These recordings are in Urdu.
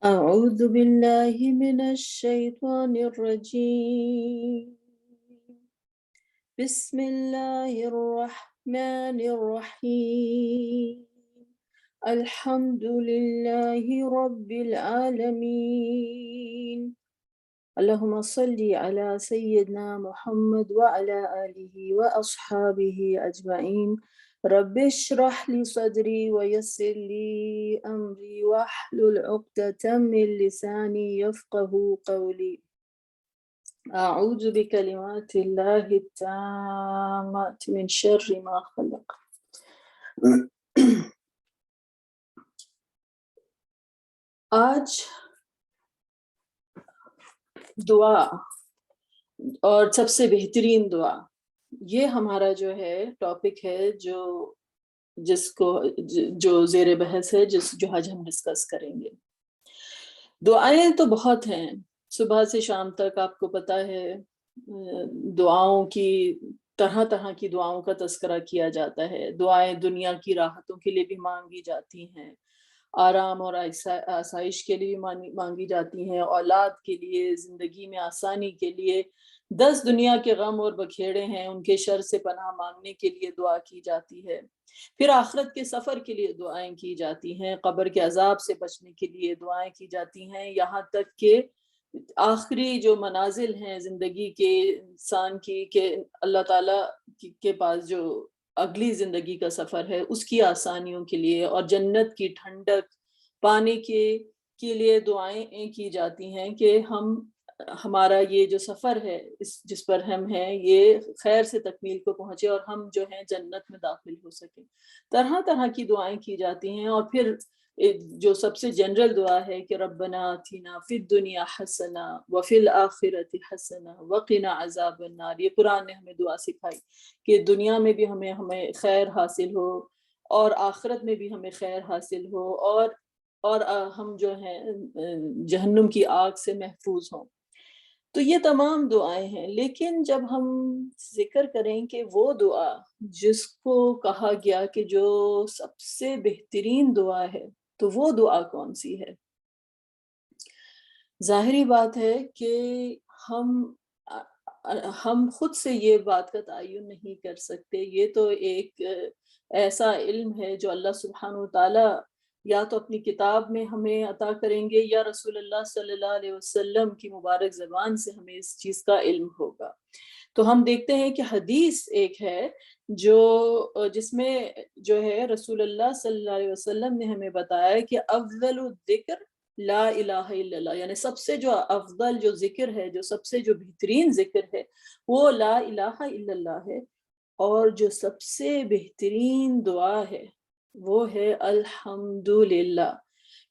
أعوذ بالله من الشيطان الرجيم. بسم الله الرحمن الرحيم. الحمد لله رب العالمين. اللهم صل على سيدنا محمد وعلى آله وأصحابه أجمعين. رب اشرح لي صدري ويسر لي أمري واحلل عقدة من لساني يفقه قولي. أعوذ بكلمات الله التامات من شر ما خلق. آج دعا اور سب سے بہترین دعا، یہ ہمارا جو ہے ٹاپک ہے جو زیر بحث ہے، جو آج ہم ڈسکس کریں گے۔ دعائیں تو بہت ہیں، صبح سے شام تک آپ کو پتہ ہے دعاؤں کی طرح طرح کی دعاؤں کا تذکرہ کیا جاتا ہے۔ دعائیں دنیا کی راحتوں کے لیے بھی مانگی جاتی ہیں، آرام اور آسائش کے لیے بھی مانگی جاتی ہیں، اولاد کے لیے، زندگی میں آسانی کے لیے، 10 دنیا کے غم اور بکھیڑے ہیں ان کے شر سے پناہ مانگنے کے لیے دعا کی جاتی ہے۔ پھر آخرت کے سفر کے لیے دعائیں کی جاتی ہیں، قبر کے عذاب سے بچنے کے لیے دعائیں کی جاتی ہیں، یہاں تک کہ آخری جو منازل ہیں زندگی کے انسان کی، کہ اللہ تعالیٰ کے پاس جو اگلی زندگی کا سفر ہے اس کی آسانیوں کے لیے اور جنت کی ٹھنڈک پانے کے لیے دعائیں کی جاتی ہیں کہ ہمارا یہ جو سفر ہے جس پر ہم ہیں یہ خیر سے تکمیل کو پہنچے اور ہم جو ہیں جنت میں داخل ہو سکیں۔ طرح طرح کی دعائیں کی جاتی ہیں، اور پھر جو سب سے جنرل دعا ہے کہ ربنا آتنا فی الدنیا حسنہ وفی الآخرۃ حسنہ وقنا عذاب النار، یہ قرآن نے ہمیں دعا سکھائی کہ دنیا میں بھی ہمیں خیر حاصل ہو اور آخرت میں بھی ہمیں خیر حاصل ہو، اور ہم جو ہیں جہنم کی آگ سے محفوظ ہوں۔ تو یہ تمام دعائیں ہیں، لیکن جب ہم ذکر کریں کہ وہ دعا جس کو کہا گیا کہ جو سب سے بہترین دعا ہے، تو وہ دعا کون سی ہے؟ ظاہری بات ہے کہ ہم خود سے یہ بات کا تعین نہیں کر سکتے، یہ تو ایک ایسا علم ہے جو اللہ سبحانہ وتعالیٰ یا تو اپنی کتاب میں ہمیں عطا کریں گے یا رسول اللہ صلی اللہ علیہ وسلم کی مبارک زبان سے ہمیں اس چیز کا علم ہوگا۔ تو ہم دیکھتے ہیں کہ حدیث ایک ہے جس میں جو ہے رسول اللہ صلی اللہ علیہ وسلم نے ہمیں بتایا کہ افضل الذکر لا الہ الا اللہ، یعنی سب سے جو افضل جو ذکر ہے، جو سب سے جو بہترین ذکر ہے وہ لا الہ الا اللہ ہے، اور جو سب سے بہترین دعا ہے وہ ہے الحمدللہ۔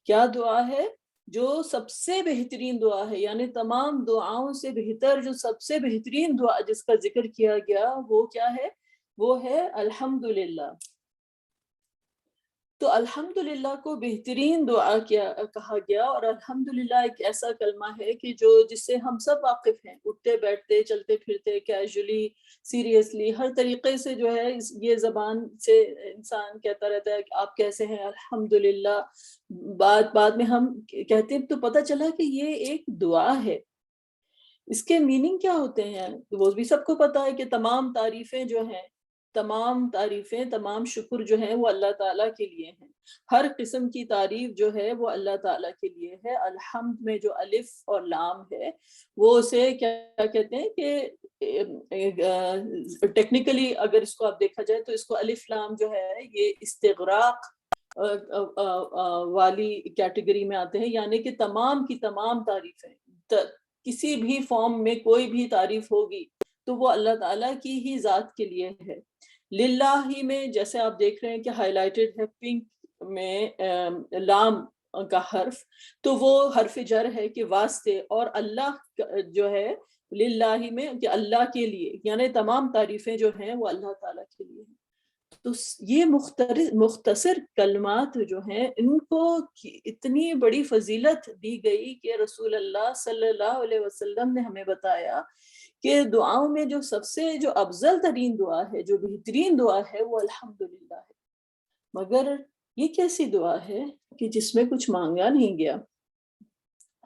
کیا دعا ہے؟ جو سب سے بہترین دعا ہے، یعنی تمام دعاؤں سے بہتر جو سب سے بہترین دعا جس کا ذکر کیا گیا وہ کیا ہے؟ وہ ہے الحمدللہ۔ تو الحمدللہ کو بہترین دعا کہا گیا، اور الحمدللہ ایک ایسا کلمہ ہے کہ جس سے ہم سب واقف ہیں، اٹھتے بیٹھتے چلتے پھرتے کیجولی سیریسلی ہر طریقے سے جو ہے یہ زبان سے انسان کہتا رہتا ہے کہ آپ کیسے ہیں الحمدللہ۔ بعد میں ہم کہتے ہیں تو پتہ چلا کہ یہ ایک دعا ہے۔ اس کے میننگ کیا ہوتے ہیں وہ بھی سب کو پتہ ہے کہ تمام تعریفیں تمام شکر جو ہیں وہ اللہ تعالیٰ کے لیے ہیں، ہر قسم کی تعریف جو ہے وہ اللہ تعالیٰ کے لیے ہے۔ الحمد میں جو الف اور لام ہے وہ اسے کیا کہتے ہیں کہ ٹیکنیکلی اگر اس کو آپ دیکھا جائے تو اس کو الف لام جو ہے یہ استغراق والی کیٹیگری میں آتے ہیں، یعنی کہ تمام کی تمام تعریفیں کسی بھی فارم میں کوئی بھی تعریف ہوگی تو وہ اللہ تعالیٰ کی ہی ذات کے لیے ہے۔ للہ ہی میں جیسے آپ دیکھ رہے ہیں کہ ہائی لائٹڈ ہے پنک میں لام کا حرف، تو وہ حرف جر ہے کہ واسطے، اور اللہ جو ہے للہ ہی میں کہ اللہ کے لیے، یعنی تمام تعریفیں جو ہیں وہ اللہ تعالیٰ کے لیے ہیں۔ تو یہ مختصر کلمات جو ہیں ان کو اتنی بڑی فضیلت دی گئی کہ رسول اللہ صلی اللہ علیہ وسلم نے ہمیں بتایا کہ دعاؤں میں جو سب سے جو افضل ترین دعا ہے، جو بہترین دعا ہے وہ الحمدللہ ہے۔ مگر یہ کیسی دعا ہے کہ جس میں کچھ مانگا نہیں گیا،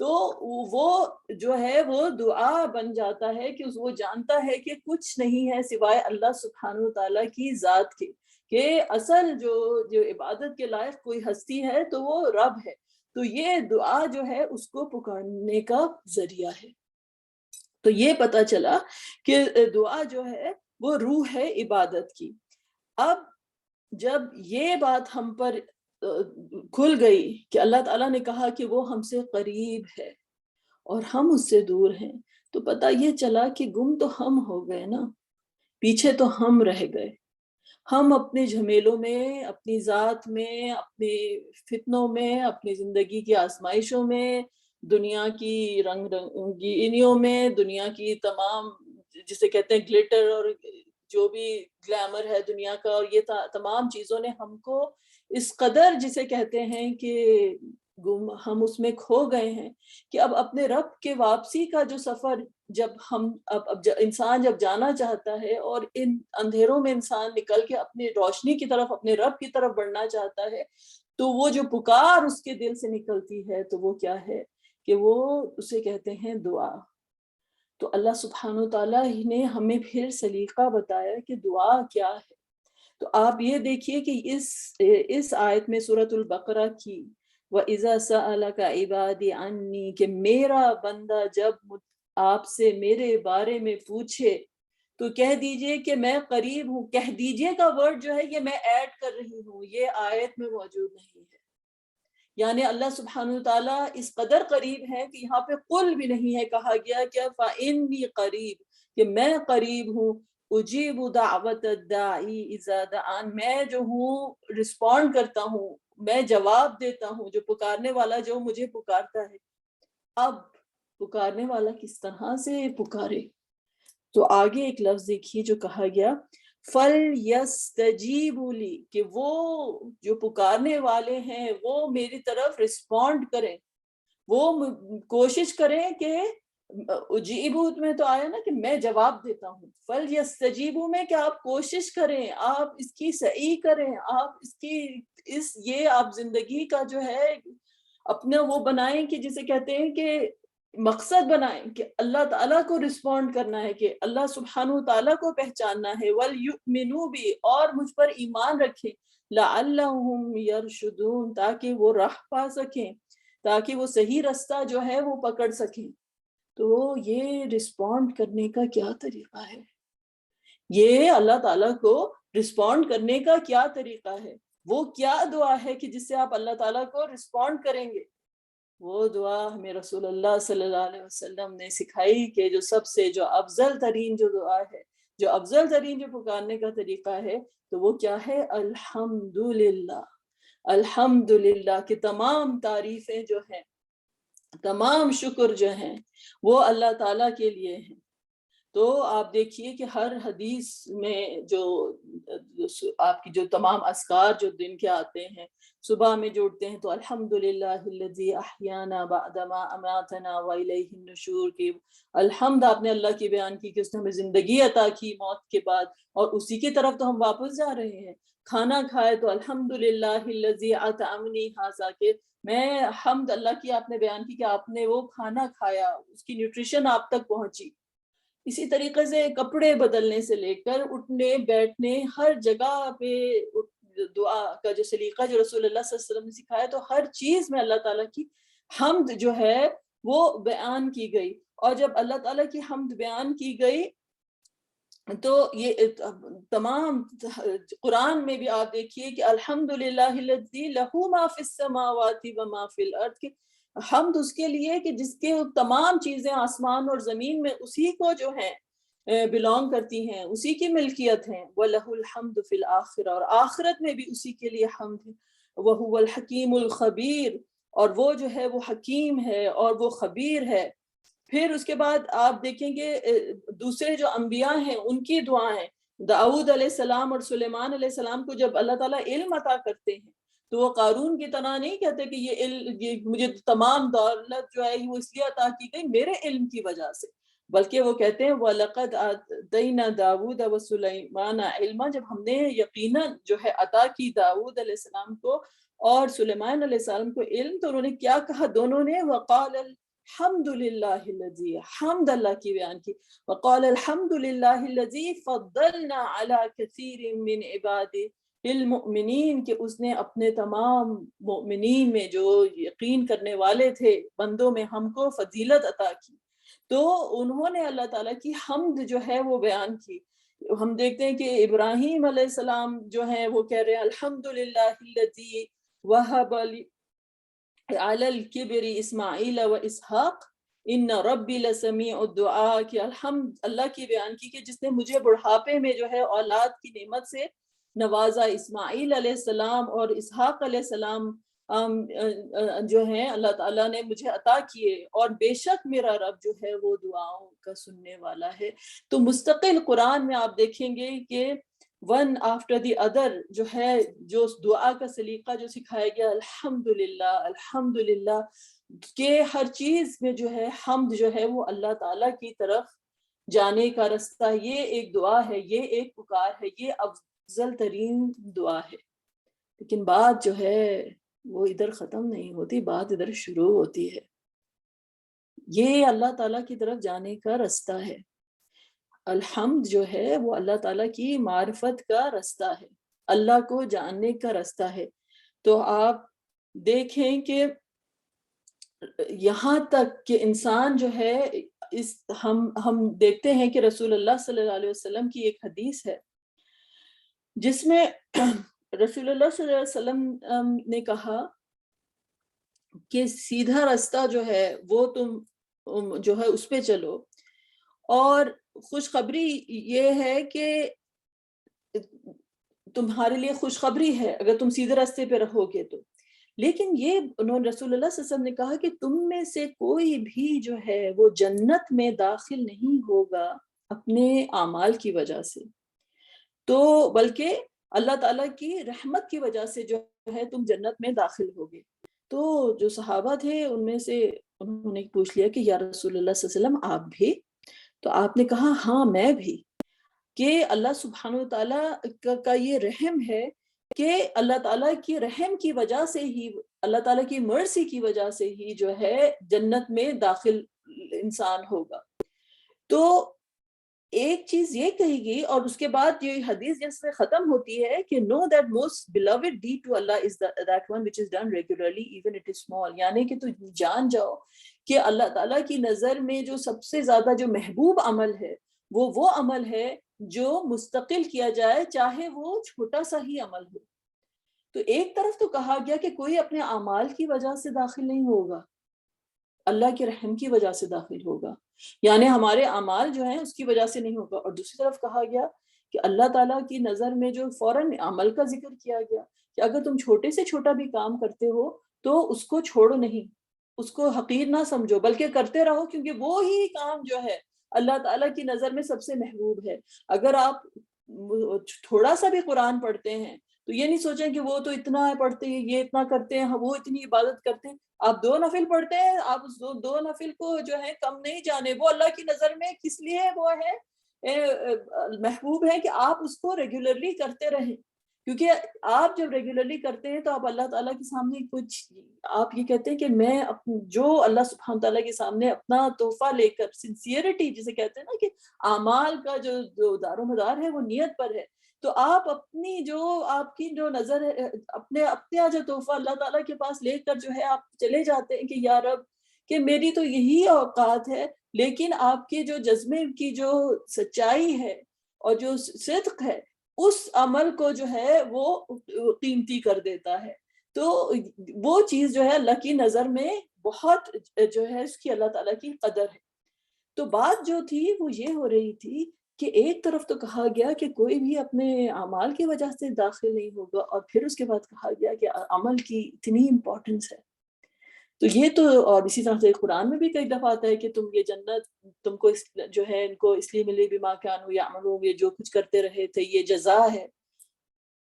تو وہ جو ہے وہ دعا بن جاتا ہے کہ وہ جانتا ہے کہ کچھ نہیں ہے سوائے اللہ سبحانہ وتعالیٰ کی ذات کے، کہ اصل جو عبادت کے لائق کوئی ہستی ہے تو وہ رب ہے۔ تو یہ دعا جو ہے اس کو پکارنے کا ذریعہ ہے۔ تو یہ پتہ چلا کہ دعا جو ہے وہ روح ہے عبادت کی۔ اب جب یہ بات ہم پر کھل گئی کہ اللہ تعالیٰ نے کہا کہ وہ ہم سے قریب ہے اور ہم اس سے دور ہیں، تو پتہ یہ چلا کہ گم تو ہم ہو گئے نا، پیچھے تو ہم رہ گئے۔ ہم اپنے جھمیلوں میں، اپنی ذات میں، اپنے فتنوں میں، اپنی زندگی کی آزمائشوں میں، دنیا کی رنگ رنگینیوں میں، دنیا کی تمام جسے کہتے ہیں گلیٹر اور جو بھی گلیمر ہے دنیا کا، اور یہ تمام چیزوں نے ہم کو اس قدر جسے کہتے ہیں کہ ہم اس میں کھو گئے ہیں کہ اب اپنے رب کے واپسی کا جو سفر جب انسان جب جانا چاہتا ہے اور ان اندھیروں میں انسان نکل کے اپنی روشنی کی طرف، اپنے رب کی طرف بڑھنا چاہتا ہے، تو وہ جو پکار اس کے دل سے نکلتی ہے تو وہ کیا ہے کہ وہ اسے کہتے ہیں دعا۔ تو اللہ سبحانہ وتعالیٰ نے ہمیں پھر سلیقہ بتایا کہ دعا کیا ہے۔ تو آپ یہ دیکھیے کہ اس آیت میں سورۃ البقرہ کی وَإِذَا سَأَلَكَ عِبَادِي عَنِّي کہ میرا بندہ جب آپ سے میرے بارے میں پوچھے تو کہہ دیجئے کہ میں قریب ہوں۔ کہہ دیجئے کا ورڈ جو ہے یہ میں ایڈ کر رہی ہوں، یہ آیت میں موجود نہیں ہے۔ یعنی اللہ سبحانہ وتعالیٰ اس قدر قریب ہے کہ یہاں پہ قل بھی نہیں ہے کہا گیا کہ فَإِنِّي قریب، کہ میں قریب ہوں، اجیب دعوت الداعی اذا دعان، میں جو ہوں رسپونڈ کرتا ہوں، میں جواب دیتا ہوں، جو پکارنے والا جو مجھے پکارتا ہے۔ اب پکارنے والا کس طرح سے پکارے؟ تو آگے ایک لفظ دیکھیے جو کہا گیا فَلْيَسْتَجِيبُوا لِي، کہ وہ جو پکارنے والے ہیں وہ میری طرف رسپونڈ کریں، وہ کوشش کریں کہ اجیبوت میں تو آیا نا کہ میں جواب دیتا ہوں، فَلْيَسْتَجِيبُوا میں کہ آپ کوشش کریں، آپ اس کی صحیح کریں، آپ اس کی یہ آپ زندگی کا جو ہے اپنا وہ بنائیں کہ جسے کہتے ہیں کہ مقصد بنائیں کہ اللہ تعالیٰ کو رسپونڈ کرنا ہے، کہ اللہ سبحانہ تعالیٰ کو پہچاننا ہے، وَلْيُؤْمِنُوا بِي، اور مجھ پر ایمان رکھیں، لَعَلَّهُمْ يَرْشُدُونَ، تاکہ وہ راہ پا سکیں، تاکہ وہ صحیح رستہ جو ہے وہ پکڑ سکیں۔ تو یہ رسپونڈ کرنے کا کیا طریقہ ہے؟ یہ اللہ تعالیٰ کو رسپونڈ کرنے کا کیا طریقہ ہے؟ وہ کیا دعا ہے کہ جس سے آپ اللہ تعالیٰ کو رسپونڈ کریں گے؟ وہ دعا ہمیں رسول اللہ صلی اللہ علیہ وسلم نے سکھائی کہ جو سب سے جو افضل ترین جو دعا ہے، جو افضل ترین جو پکارنے کا طریقہ ہے، تو وہ کیا ہے؟ الحمدللہ۔ الحمدللہ کہ تمام تعریفیں جو ہیں، تمام شکر جو ہیں وہ اللہ تعالیٰ کے لیے ہیں۔ تو آپ دیکھیے کہ ہر حدیث میں جو آپ کی جو تمام اذکار جو دن کے آتے ہیں، صبح میں جوڑتے ہیں تو الحمدللہ الذی احیانا بعدما اماتنا والیہ النشور، کی الحمد آپ نے اللہ کی بیان کی کہ اس نے ہمیں زندگی عطا کی موت کے بعد، اور اسی کی طرف تو ہم واپس جا رہے ہیں۔ کھانا کھائے تو الحمدللہ الذی اطعمنی ھذا، کہ میں حمد اللہ کی آپ نے بیان کی کہ آپ نے وہ کھانا کھایا، اس کی نیوٹریشن آپ تک پہنچی۔ اسی طریقے سے کپڑے بدلنے سے لے کر اٹھنے بیٹھنے ہر جگہ پہ دعا کا جو سلیقہ جو رسول اللہ صلی اللہ علیہ وسلم نے سکھایا، تو ہر چیز میں اللہ تعالیٰ کی حمد جو ہے وہ بیان کی گئی۔ اور جب اللہ تعالیٰ کی حمد بیان کی گئی تو یہ تمام قرآن میں بھی آپ دیکھیے کہ الحمدللہ الذی لہ ما فی السماوات و ما فی الارض، کہ حمد اس کے لیے کہ جس کے تمام چیزیں آسمان اور زمین میں اسی کو جو ہیں بلونگ کرتی ہیں، اسی کی ملکیت ہیں۔ وَلَهُ الْحَمْدُ فِي الْآخِرَةِ، اور آخرت میں بھی اسی کے لیے حمد ہے۔ وَهُوَ الْحَكِيمُ الْخَبِيرُ، اور وہ جو ہے وہ حکیم ہے اور وہ خبیر ہے۔ پھر اس کے بعد آپ دیکھیں گے دوسرے جو انبیاء ہیں ان کی دعائیں، داؤد علیہ السلام اور سلیمان علیہ السلام کو جب اللہ تعالیٰ علم عطا کرتے ہیں تو وہ قارون کی طرح نہیں کہتے کہ یہ مجھے تمام دولت جو ہے وہ اس لیے عطا کی گئی میرے علم کی وجہ سے، بلکہ وہ کہتے ہیں وَلَقَدْ آتَيْنَا دَاوُودَ وَسُلَيْمَانَ عِلْمًا، جب ہم نے یقیناً جو ہے عطا کی داؤد علیہ السلام کو اور سلیمان علیہ السلام کو علم، تو انہوں نے کیا کہا دونوں نے؟ وَقَالَ حمد حمد اللہ کی بیان کی. وقال الحمد للہ الذی فضلنا علی کثیر من عباده المؤمنین، کہ اس نے اپنے تمام مؤمنین میں جو یقین کرنے والے تھے بندوں میں ہم کو فضیلت عطا کی. تو انہوں نے اللہ تعالیٰ کی حمد جو ہے وہ بیان کی. ہم دیکھتے ہیں کہ ابراہیم علیہ السلام جو ہیں وہ کہہ رہے ہیں الحمدللہ الذی وہب علی الکبر اسماعیل و اسحاق ان ربی لسمیع الدعاء، کہ الحمد اللہ کی بیان کی کہ جس نے مجھے بڑھاپے میں جو ہے اولاد کی نعمت سے نوازا. اسماعیل علیہ السلام اور اسحاق علیہ السلام جو ہیں اللہ تعالیٰ نے مجھے عطا کیے، اور بے شک میرا رب جو ہے وہ دعاؤں کا سننے والا ہے. تو مستقل قرآن میں آپ دیکھیں گے کہ ون آفٹر دی ادر جو ہے جو دعا کا سلیقہ جو سکھایا گیا الحمدللہ الحمدللہ، کہ ہر چیز میں جو ہے حمد جو ہے وہ اللہ تعالیٰ کی طرف جانے کا رستہ. یہ ایک دعا ہے، یہ ایک پکار ہے، یہ افضل ترین دعا ہے. لیکن بات جو ہے وہ ادھر ختم نہیں ہوتی، بات ادھر شروع ہوتی ہے. یہ اللہ تعالیٰ کی طرف جانے کا رستہ ہے. الحمد جو ہے وہ اللہ تعالیٰ کی معرفت کا رستہ ہے، اللہ کو جاننے کا رستہ ہے. تو آپ دیکھیں کہ یہاں تک کہ انسان جو ہے ہم دیکھتے ہیں کہ رسول اللہ صلی اللہ علیہ وسلم کی ایک حدیث ہے جس میں رسول اللہ صلی اللہ علیہ وسلم نے کہا کہ سیدھا راستہ جو ہے وہ تم جو ہے اس پہ چلو، اور خوشخبری یہ ہے کہ تمہارے لیے خوشخبری ہے اگر تم سیدھے راستے پہ رہو گے تو. لیکن یہ انہوں نے رسول اللہ صلی اللہ علیہ وسلم نے کہا کہ تم میں سے کوئی بھی جو ہے وہ جنت میں داخل نہیں ہوگا اپنے اعمال کی وجہ سے، تو بلکہ اللہ تعالیٰ کی رحمت کی وجہ سے جو ہے تم جنت میں داخل ہوگے. تو جو صحابہ تھے ان میں سے انہوں نے پوچھ لیا کہ یا رسول اللہ صلی اللہ علیہ وسلم آپ بھی؟ تو آپ نے کہا ہاں میں بھی، کہ اللہ سبحانہ وتعالیٰ کا یہ رحم ہے کہ اللہ تعالیٰ کی رحم کی وجہ سے ہی، اللہ تعالیٰ کی مرسی کی وجہ سے ہی جو ہے جنت میں داخل انسان ہوگا. تو ایک چیز یہ کہی گئی، اور اس کے بعد یہ حدیث جس میں ختم ہوتی ہے کہ know that most beloved deed to Allah is that one which is done regularly even it is small. یعنی کہ تو جان جاؤ کہ اللہ تعالیٰ کی نظر میں جو سب سے زیادہ جو محبوب عمل ہے وہ عمل ہے جو مستقل کیا جائے چاہے وہ چھوٹا سا ہی عمل ہو. تو ایک طرف تو کہا گیا کہ کوئی اپنے اعمال کی وجہ سے داخل نہیں ہوگا، اللہ کے رحم کی وجہ سے داخل ہوگا، یعنی ہمارے اعمال جو ہیں اس کی وجہ سے نہیں ہوگا. اور دوسری طرف کہا گیا کہ اللہ تعالیٰ کی نظر میں جو فوراً عمل کا ذکر کیا گیا کہ اگر تم چھوٹے سے چھوٹا بھی کام کرتے ہو تو اس کو چھوڑو نہیں، اس کو حقیر نہ سمجھو، بلکہ کرتے رہو، کیونکہ وہ ہی کام جو ہے اللہ تعالیٰ کی نظر میں سب سے محبوب ہے. اگر آپ تھوڑا سا بھی قرآن پڑھتے ہیں تو یہ نہیں سوچیں کہ وہ تو اتنا پڑھتے ہیں، یہ اتنا کرتے ہیں، وہ اتنی عبادت کرتے ہیں. آپ 2 نفل پڑھتے ہیں، آپ اس 2 نفل کو جو ہے کم نہیں جانے، وہ اللہ کی نظر میں کس لیے وہ ہے محبوب ہے کہ آپ اس کو ریگولرلی کرتے رہیں. کیونکہ آپ جب ریگولرلی کرتے ہیں تو آپ اللہ تعالیٰ کے سامنے کچھ، آپ یہ کہتے ہیں کہ میں جو اللہ سبحانہ تعالیٰ کے سامنے اپنا تحفہ لے کر، سنسیئرٹی جسے کہتے ہیں نا کہ اعمال کا جو دار و مدار ہے وہ نیت پر ہے، تو آپ اپنی جو آپ کی جو نظر ہے اپنے جو تحفہ اللہ تعالیٰ کے پاس لے کر جو ہے آپ چلے جاتے ہیں کہ یا رب کہ میری تو یہی اوقات ہے، لیکن آپ کے جو جذبے کی جو سچائی ہے اور جو صدق ہے اس عمل کو جو ہے وہ قیمتی کر دیتا ہے. تو وہ چیز جو ہے اللہ کی نظر میں بہت جو ہے اس کی اللہ تعالیٰ کی قدر ہے. تو بات جو تھی وہ یہ ہو رہی تھی کہ ایک طرف تو کہا گیا کہ کوئی بھی اپنے اعمال کی وجہ سے داخل نہیں ہوگا، اور پھر اس کے بعد کہا گیا کہ عمل کی اتنی امپورٹنس ہے. تو یہ تو، اور اسی طرح سے قرآن میں بھی کئی دفعہ آتا ہے کہ تم یہ جنت تم کو جو ہے ان کو اس لیے ملے بما کانوا یعملون، یہ جو کچھ کرتے رہے تھے یہ جزا ہے.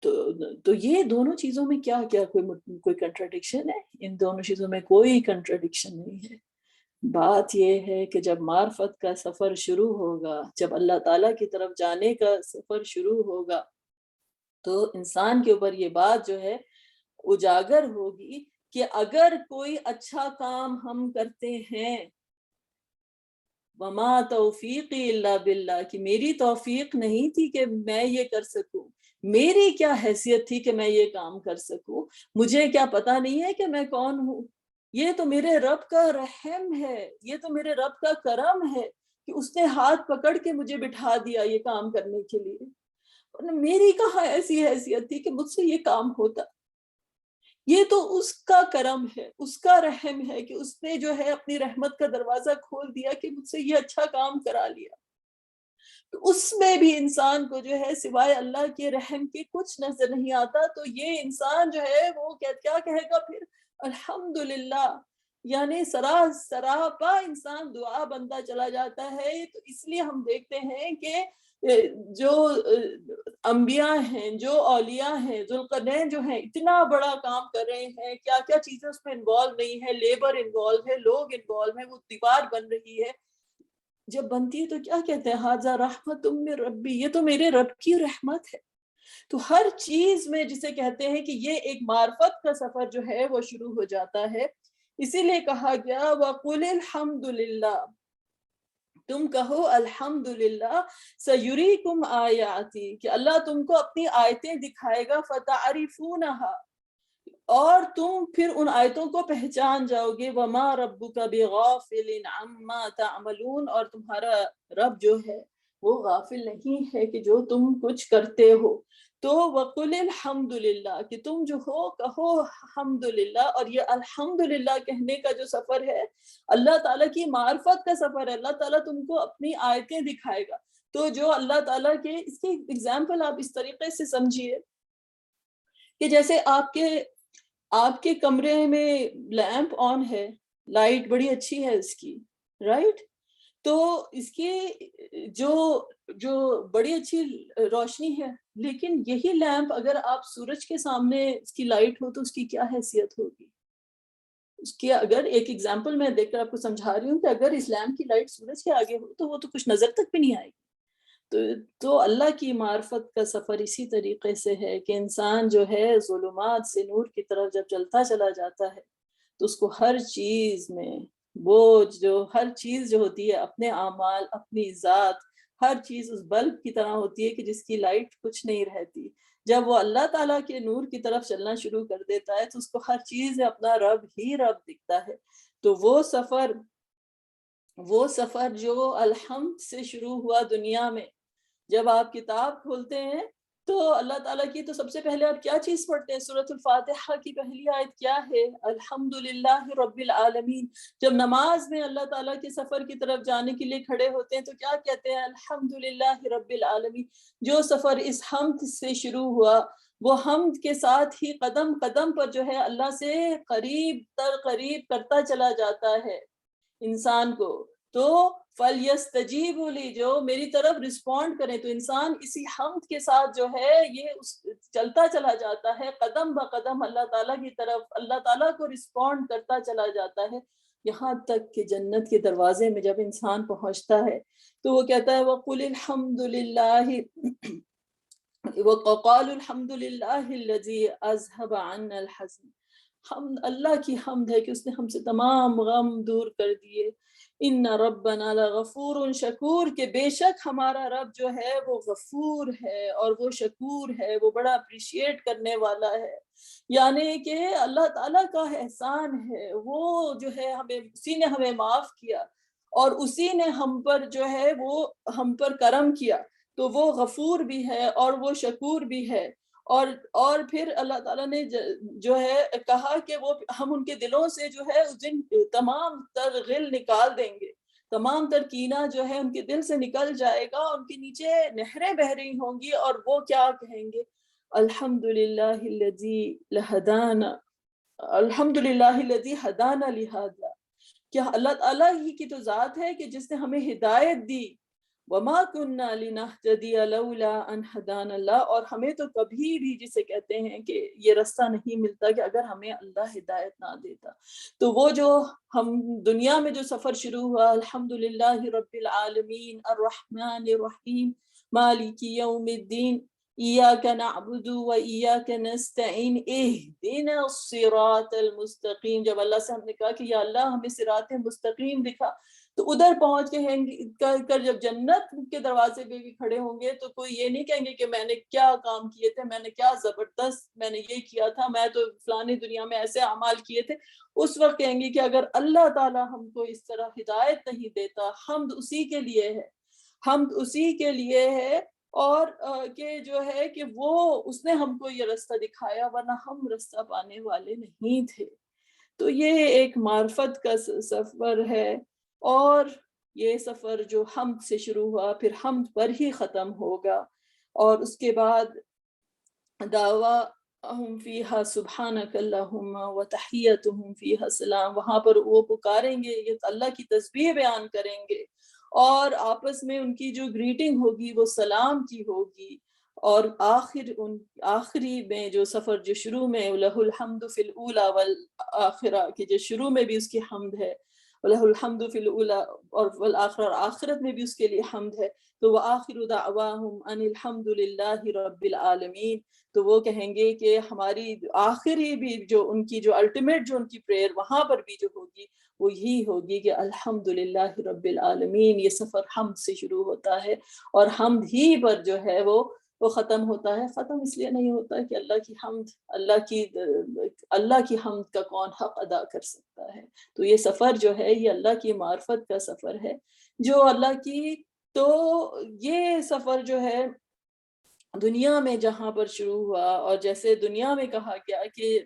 تو یہ دونوں چیزوں میں کیا کوئی کنٹراڈکشن ہے؟ ان دونوں چیزوں میں کوئی کنٹراڈکشن نہیں ہے. بات یہ ہے کہ جب معرفت کا سفر شروع ہوگا، جب اللہ تعالیٰ کی طرف جانے کا سفر شروع ہوگا، تو انسان کے اوپر یہ بات جو ہے اجاگر ہوگی کہ اگر کوئی اچھا کام ہم کرتے ہیں وما توفیقی الا باللہ، کہ میری توفیق نہیں تھی کہ میں یہ کر سکوں، میری کیا حیثیت تھی کہ میں یہ کام کر سکوں، مجھے کیا پتہ نہیں ہے کہ میں کون ہوں، یہ تو میرے رب کا رحم ہے، یہ تو میرے رب کا کرم ہے کہ اس نے ہاتھ پکڑ کے مجھے بٹھا دیا یہ کام کرنے کے لیے، ورنہ میری کہاں ایسی حیثیت تھی کہ مجھ سے یہ کام ہوتا۔ یہ تو اس کا کرم ہے، اس کا رحم ہے کہ اس نے جو ہے اپنی رحمت کا دروازہ کھول دیا کہ مجھ سے یہ اچھا کام کرا لیا۔ تو اس میں بھی انسان کو جو ہے سوائے اللہ کے رحم کے کچھ نظر نہیں آتا، تو یہ انسان جو ہے وہ کیا کہے گا پھر؟ الحمدللہ، یعنی سراپا انسان دعا بنتا چلا جاتا ہے۔ تو اس لیے ہم دیکھتے ہیں کہ جو انبیاء ہیں، جو اولیاء ہیں، ذوالقرنین جو ہیں اتنا بڑا کام کر رہے ہیں، کیا کیا چیزیں اس میں انوالو نہیں ہے، لیبر انوالو ہے، لوگ انوالو ہیں، وہ دیوار بن رہی ہے، جب بنتی ہے تو کیا کہتے ہیں؟ ھذا رحمت من ربی، یہ تو میرے رب کی رحمت ہے۔ تو ہر چیز میں جسے کہتے ہیں کہ یہ ایک معرفت کا سفر جو ہے وہ شروع ہو جاتا ہے۔ اسی لیے کہا گیا وَقُلِ الْحَمْدُ لِلَّهِ، تم کہو الحمدللہ، سیریکم آیاتی، کہ اللہ تم کو اپنی آیتیں دکھائے گا، فتعرفونہا، اور تم پھر ان آیتوں کو پہچان جاؤ گے، وما ربک بغافل عما تعملون، اور تمہارا رب جو ہے وہ غافل نہیں ہے کہ جو تم کچھ کرتے ہو۔ تو وقل الحمدللہ، کہ تم جو ہو کہو الحمدللہ، اور یہ الحمدللہ کہنے کا جو سفر ہے اللہ تعالیٰ کی معرفت کا سفر ہے، اللہ تعالیٰ تم کو اپنی آیتیں دکھائے گا۔ تو جو اللہ تعالیٰ کے، اس کی اگزامپل آپ اس طریقے سے سمجھیے کہ جیسے آپ کے کمرے میں لیمپ آن ہے، لائٹ بڑی اچھی ہے اس کی، رائٹ؟ تو اس کی جو بڑی اچھی روشنی ہے، لیکن یہی لیمپ اگر آپ سورج کے سامنے اس کی لائٹ ہو تو اس کی کیا حیثیت ہوگی؟ اس کی اگر ایک ایگزامپل میں دیکھ کر آپ کو سمجھا رہی ہوں کہ اگر اس لیمپ کی لائٹ سورج کے آگے ہو تو وہ تو کچھ نظر تک بھی نہیں آئے گی۔ تو اللہ کی معرفت کا سفر اسی طریقے سے ہے کہ انسان جو ہے ظلمات سے نور کی طرف جب چلتا چلا جاتا ہے تو اس کو ہر چیز میں ہر چیز جو ہوتی ہے، اپنے اعمال، اپنی ذات، ہر چیز اس بلب کی طرح ہوتی ہے کہ جس کی لائٹ کچھ نہیں رہتی۔ جب وہ اللہ تعالیٰ کے نور کی طرف چلنا شروع کر دیتا ہے تو اس کو ہر چیز میں اپنا رب ہی رب دکھتا ہے۔ تو وہ سفر جو الحمد سے شروع ہوا دنیا میں، جب آپ کتاب کھولتے ہیں تو اللہ تعالیٰ کی تو سب سے پہلے آپ کیا چیز پڑھتے ہیں؟ سورۃ الفاتحہ کی پہلی آیت کیا ہے؟ الحمدللہ رب العالمین۔ جب نماز میں اللہ تعالیٰ کے سفر کی طرف جانے کے لیے کھڑے ہوتے ہیں تو کیا کہتے ہیں؟ الحمدللہ رب العالمین۔ جو سفر اس حمد سے شروع ہوا، وہ حمد کے ساتھ ہی قدم قدم پر جو ہے اللہ سے قریب تر قریب کرتا چلا جاتا ہے انسان کو۔ تو فَلْيَسْتَجِيبُوا لِي، جو میری طرف رسپونڈ کریں، تو انسان اسی حمد کے ساتھ جو ہے یہ چلتا چلا جاتا ہے قدم بہ قدم اللہ تعالیٰ کی طرف، اللہ تعالیٰ کو رسپونڈ کرتا چلا جاتا ہے، یہاں تک کہ جنت کے دروازے میں جب انسان پہنچتا ہے تو وہ کہتا ہے وَقُلِ الْحَمْدُ لِلَّهِ وَقَالُوا الْحَمْدُ لِلَّهِ الَّذِي أَذْهَبَ عَنَّا الْحَزْنَ، اللہ کی حمد ہے کہ اس نے ہم سے تمام غم دور کر دیے۔ ان ربنا لغفور شکور، کہ بے شک ہمارا رب جو ہے وہ غفور ہے اور وہ شکور ہے، وہ بڑا اپریشیٹ کرنے والا ہے۔ یعنی کہ اللہ تعالیٰ کا احسان ہے، وہ جو ہے اسی نے ہمیں معاف کیا اور اسی نے ہم پر جو ہے وہ ہم پر کرم کیا، تو وہ غفور بھی ہے اور وہ شکور بھی ہے۔ اور پھر اللہ تعالیٰ نے جو ہے کہا کہ وہ ہم ان کے دلوں سے جو ہے اس دن تمام تر غل نکال دیں گے، تمام تر کینہ جو ہے ان کے دل سے نکل جائے گا، ان کے نیچے نہریں بہہ رہی ہوں گی، اور وہ کیا کہیں گے؟ الحمدللہ الذی ہدانا، الحمدللہ الذی ہدانا لہذا، کہ اللہ تعالیٰ ہی کی تو ذات ہے کہ جس نے ہمیں ہدایت دی، وما کننا لنہتدی لولا ان ہدانا اللہ، اور ہمیں تو کبھی بھی جسے کہتے ہیں کہ یہ رستہ نہیں ملتا کہ اگر ہمیں اللہ ہدایت نہ دیتا۔ تو وہ جو ہم دنیا میں جو سفر شروع ہوا، الحمدللہ رب العالمین الرحمن الرحیم مالک یوم الدین ایاک نعبد و ایاک نستعین اہدنا الصراط المستقیم، جب اللہ سے ہم نے کہا کہ یا اللہ ہمیں صراط مستقیم دکھا، تو ادھر پہنچ کے کر جب جنت کے دروازے پہ بھی کھڑے ہوں گے تو کوئی یہ نہیں کہیں گے کہ میں نے کیا کام کیے تھے، میں نے کیا زبردست میں نے یہ کیا تھا، میں تو فلانی دنیا میں ایسے اعمال کیے تھے. اس وقت کہیں گے کہ اگر اللہ تعالیٰ ہم کو اس طرح ہدایت نہیں دیتا، حمد اسی کے لیے ہے، حمد اسی کے لیے ہے، اور کہ جو ہے کہ وہ اس نے ہم کو یہ رستہ دکھایا، ورنہ ہم رستہ پانے والے نہیں تھے. تو یہ ایک معرفت کا سفر ہے، اور یہ سفر جو حمد سے شروع ہوا پھر حمد پر ہی ختم ہوگا. اور اس کے بعد دعواہم فیہا سبحانک اللہم وتحیتہم فیہا سلام، وہاں پر وہ پکاریں گے، یہ اللہ کی تسبیح بیان کریں گے، اور آپس میں ان کی جو گریٹنگ ہوگی وہ سلام کی ہوگی. اور آخری میں جو سفر جو شروع میں لہ الحمد فی الاولی والآخرہ کہ جو شروع میں بھی اس کی حمد ہے، لہ الحمد فی الاولی اور والآخرہ، اور آخرت میں بھی اس کے لیے حمد ہے. تو وآخر دعواہم ان الحمد للہ رب العالمین، تو وہ کہیں گے کہ ہماری آخری بھی جو ان کی جو الٹیمیٹ جو ان کی پریئر وہاں پر بھی جو ہوگی وہ یہی ہوگی کہ الحمدللہ رب العالمین. یہ سفر حمد سے شروع ہوتا ہے اور حمد ہی پر جو ہے وہ ختم ہوتا ہے. ختم اس لیے نہیں ہوتا کہ اللہ کی حمد کا کون حق ادا کر سکتا ہے. تو یہ سفر جو ہے یہ اللہ کی معرفت کا سفر ہے جو اللہ کی. تو یہ سفر جو ہے دنیا میں جہاں پر شروع ہوا، اور جیسے دنیا میں کہا گیا کہ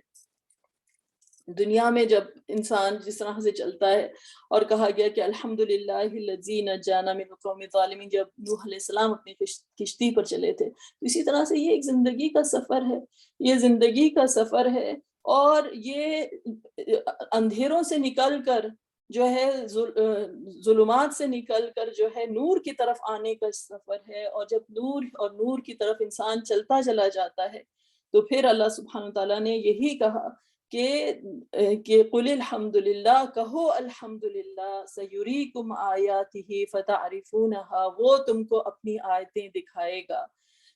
دنیا میں جب انسان جس طرح سے چلتا ہے، اور کہا گیا کہ الحمدللہ الذی نجانا من القوم الظالمین، جب نوح علیہ السلام اپنی کشتی پر چلے تھے، تو اسی طرح سے یہ ایک زندگی کا سفر ہے، یہ زندگی کا سفر ہے، اور یہ اندھیروں سے نکل کر جو ہے ظلمات سے نکل کر جو ہے نور کی طرف آنے کا سفر ہے. اور جب نور کی طرف انسان چلتا چلا جاتا ہے تو پھر اللہ سبحانہ تعالیٰ نے یہی کہا کہ قل الحمدللہ، کہو الحمدللہ، سیریکم آیاتہ فتعرفونہا، وہ تم کو اپنی آیتیں دکھائے گا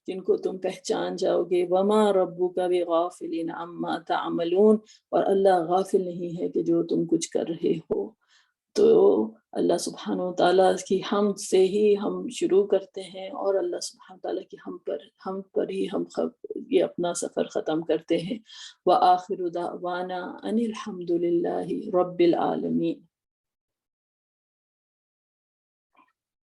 جن کو تم پہچان جاؤ گے. وما ربک بغافل عما تعملون، اور اللہ غافل نہیں ہے کہ جو تم کچھ کر رہے ہو. تو اللہ سبحانہ وتعالیٰ کی حمد سے ہی ہم شروع کرتے ہیں، اور اللہ سبحانہ وتعالیٰ کی ہم پر ہی ہم یہ اپنا سفر ختم کرتے ہیں. وآخر دعوانا ان الحمد للہ رب العالمین.